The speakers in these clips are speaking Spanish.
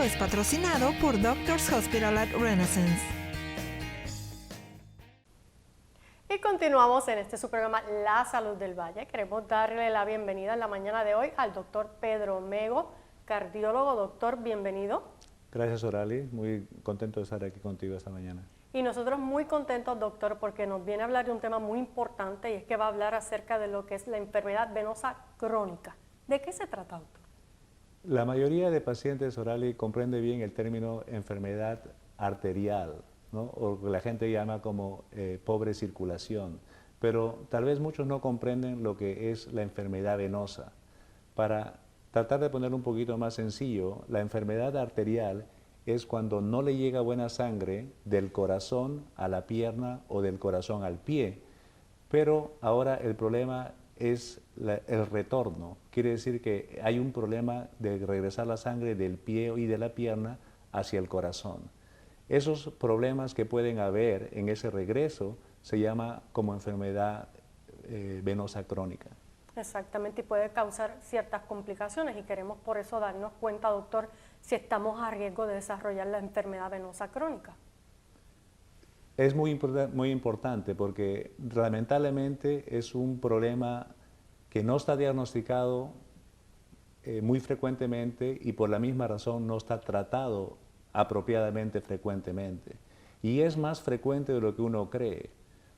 es patrocinado por Doctors Hospital at Renaissance. Y continuamos en su programa La Salud del Valle. Queremos darle la bienvenida en la mañana de hoy al doctor Pedro Mego, cardiólogo. Doctor, bienvenido. Gracias, Orali. Muy contento de estar aquí contigo esta mañana. Y nosotros muy contentos, doctor, porque nos viene a hablar de un tema muy importante y es que va a hablar acerca de lo que es la enfermedad venosa crónica. ¿De qué se trata, doctor? La mayoría de pacientes, Orali, comprende bien el término enfermedad arterial, ¿no? O que la gente llama como pobre circulación, pero tal vez muchos no comprenden lo que es la enfermedad venosa. Para tratar de ponerlo un poquito más sencillo, la enfermedad arterial es cuando no le llega buena sangre del corazón a la pierna o del corazón al pie, pero ahora el problema es el retorno. Quiere decir que hay un problema de regresar la sangre del pie y de la pierna hacia el corazón. Esos problemas que pueden haber en ese regreso se llama como enfermedad venosa crónica. Exactamente, y puede causar ciertas complicaciones y queremos por eso darnos cuenta, doctor, si estamos a riesgo de desarrollar la enfermedad venosa crónica. Es muy importante porque lamentablemente es un problema que no está diagnosticado muy frecuentemente y por la misma razón no está tratado apropiadamente frecuentemente. Y es más frecuente de lo que uno cree.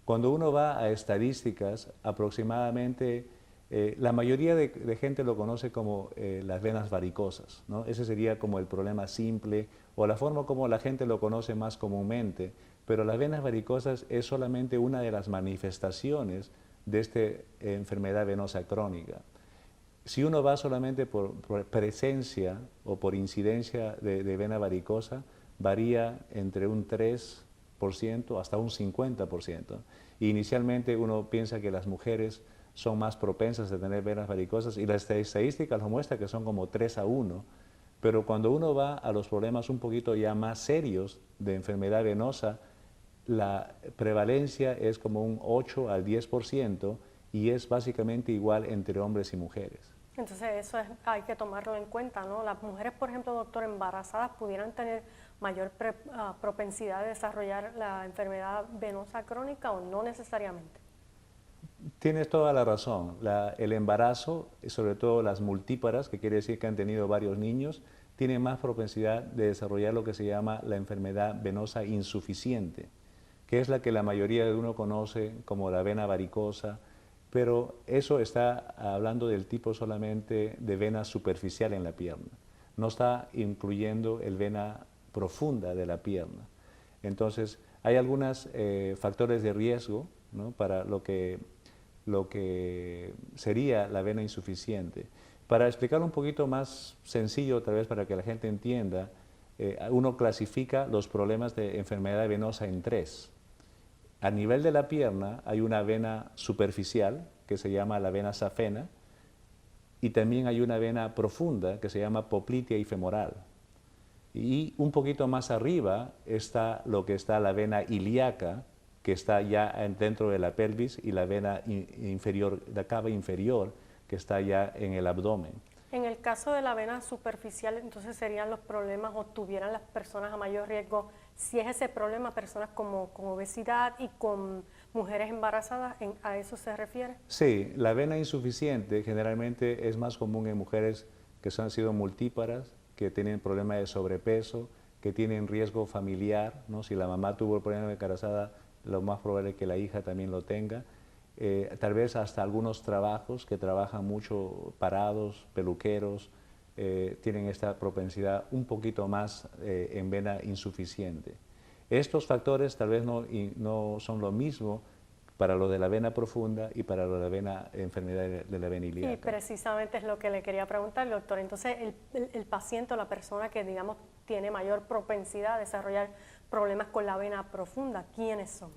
Cuando uno va a estadísticas, aproximadamente la mayoría de gente lo conoce como las venas varicosas, ¿no? Ese sería como el problema simple o la forma como la gente lo conoce más comúnmente, pero las venas varicosas es solamente una de las manifestaciones de esta enfermedad venosa crónica. Si uno va solamente por presencia o por incidencia de vena varicosa, varía entre un 3% hasta un 50%. Y inicialmente uno piensa que las mujeres son más propensas a tener venas varicosas y las estadísticas lo muestran que son como 3-1, pero cuando uno va a los problemas un poquito ya más serios de enfermedad venosa, la prevalencia es como un 8 al 10% y es básicamente igual entre hombres y mujeres. Entonces eso hay que tomarlo en cuenta, ¿no? Las mujeres, por ejemplo, doctor, embarazadas pudieran tener mayor propensidad de desarrollar la enfermedad venosa crónica o no necesariamente. Tienes toda la razón. El embarazo, sobre todo las multíparas, que quiere decir que han tenido varios niños, tienen más propensidad de desarrollar lo que se llama la enfermedad venosa insuficiente, que es la que la mayoría de uno conoce como la vena varicosa, pero eso está hablando del tipo solamente de vena superficial en la pierna. No está incluyendo el vena profunda de la pierna. Entonces, hay algunos factores de riesgo, ¿no? Para lo que sería la vena insuficiente. Para explicarlo un poquito más sencillo, tal vez para que la gente entienda, uno clasifica los problemas de enfermedad venosa en 3. A nivel de la pierna hay una vena superficial que se llama la vena safena y también hay una vena profunda que se llama poplitea y femoral. Y un poquito más arriba está lo que está la vena ilíaca, que está ya dentro de la pelvis, y la vena inferior, la cava inferior, que está ya en el abdomen. En el caso de la vena superficial, entonces serían los problemas o tuvieran las personas a mayor riesgo, si es ese problema, personas con obesidad y con mujeres embarazadas, ¿a eso se refiere? Sí, la vena insuficiente generalmente es más común en mujeres que han sido multíparas, que tienen problemas de sobrepeso, que tienen riesgo familiar, ¿no? Si la mamá tuvo el problema de embarazada, lo más probable es que la hija también lo tenga. Tal vez hasta algunos trabajos que trabajan mucho parados, peluqueros, tienen esta propensidad un poquito más en vena insuficiente. Estos factores tal vez no son lo mismo para lo de la vena profunda y para lo de la vena, enfermedad de la vena ilíaca. Y precisamente es lo que le quería preguntar, doctor. Entonces, el paciente o la persona que, digamos, tiene mayor propensidad a desarrollar problemas con la vena profunda, ¿quiénes son?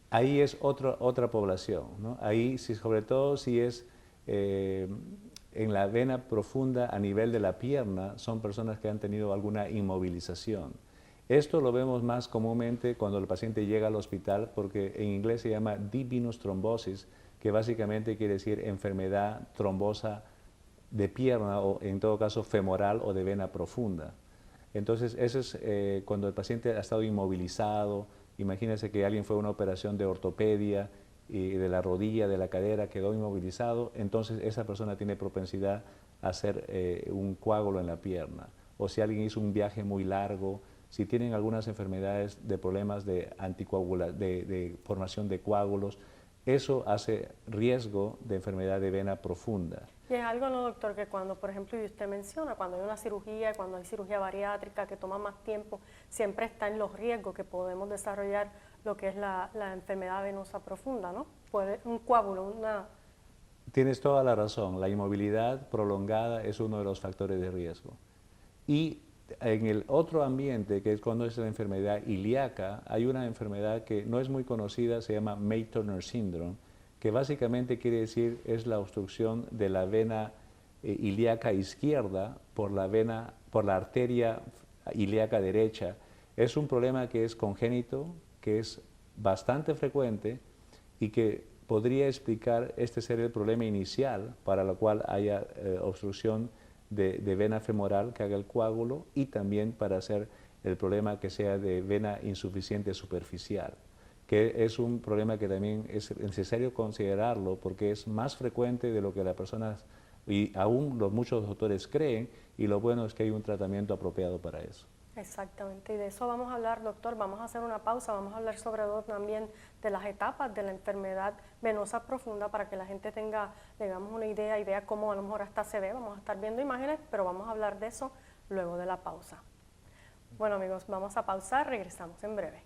Ahí es otra población, ¿no? Ahí, sobre todo si es en la vena profunda a nivel de la pierna, son personas que han tenido alguna inmovilización. Esto lo vemos más comúnmente cuando el paciente llega al hospital, porque en inglés se llama deep venous thrombosis, que básicamente quiere decir enfermedad trombosa de pierna o en todo caso femoral o de vena profunda. Entonces, eso es cuando el paciente ha estado inmovilizado. Imagínense que alguien fue a una operación de ortopedia y de la rodilla, de la cadera, quedó inmovilizado, entonces esa persona tiene propensidad a hacer un coágulo en la pierna. O si alguien hizo un viaje muy largo, si tienen algunas enfermedades de problemas de de formación de coágulos, eso hace riesgo de enfermedad de vena profunda. Y es algo, ¿no, doctor? Que cuando, por ejemplo, y usted menciona, cuando hay una cirugía, cuando hay cirugía bariátrica que toma más tiempo, siempre está en los riesgos que podemos desarrollar lo que es la enfermedad venosa profunda, ¿no? Puede, un coágulo, una... Tienes toda la razón, la inmovilidad prolongada es uno de los factores de riesgo. Y en el otro ambiente, que es cuando es la enfermedad ilíaca, hay una enfermedad que no es muy conocida, se llama May-Turner Syndrome, que básicamente quiere decir es la obstrucción de la vena ilíaca izquierda por la arteria ilíaca derecha. Es un problema que es congénito, que es bastante frecuente y que podría explicar este ser el problema inicial para lo cual haya obstrucción de vena femoral que haga el coágulo y también para hacer el problema que sea de vena insuficiente superficial, que es un problema que también es necesario considerarlo porque es más frecuente de lo que las personas y aún muchos doctores creen, y lo bueno es que hay un tratamiento apropiado para eso. Exactamente, y de eso vamos a hablar, doctor. Vamos a hacer una pausa, vamos a hablar sobre todo también de las etapas de la enfermedad venosa profunda para que la gente tenga, digamos, una idea y vea cómo a lo mejor hasta se ve. Vamos a estar viendo imágenes, pero vamos a hablar de eso luego de la pausa. Bueno, amigos, vamos a pausar, regresamos en breve.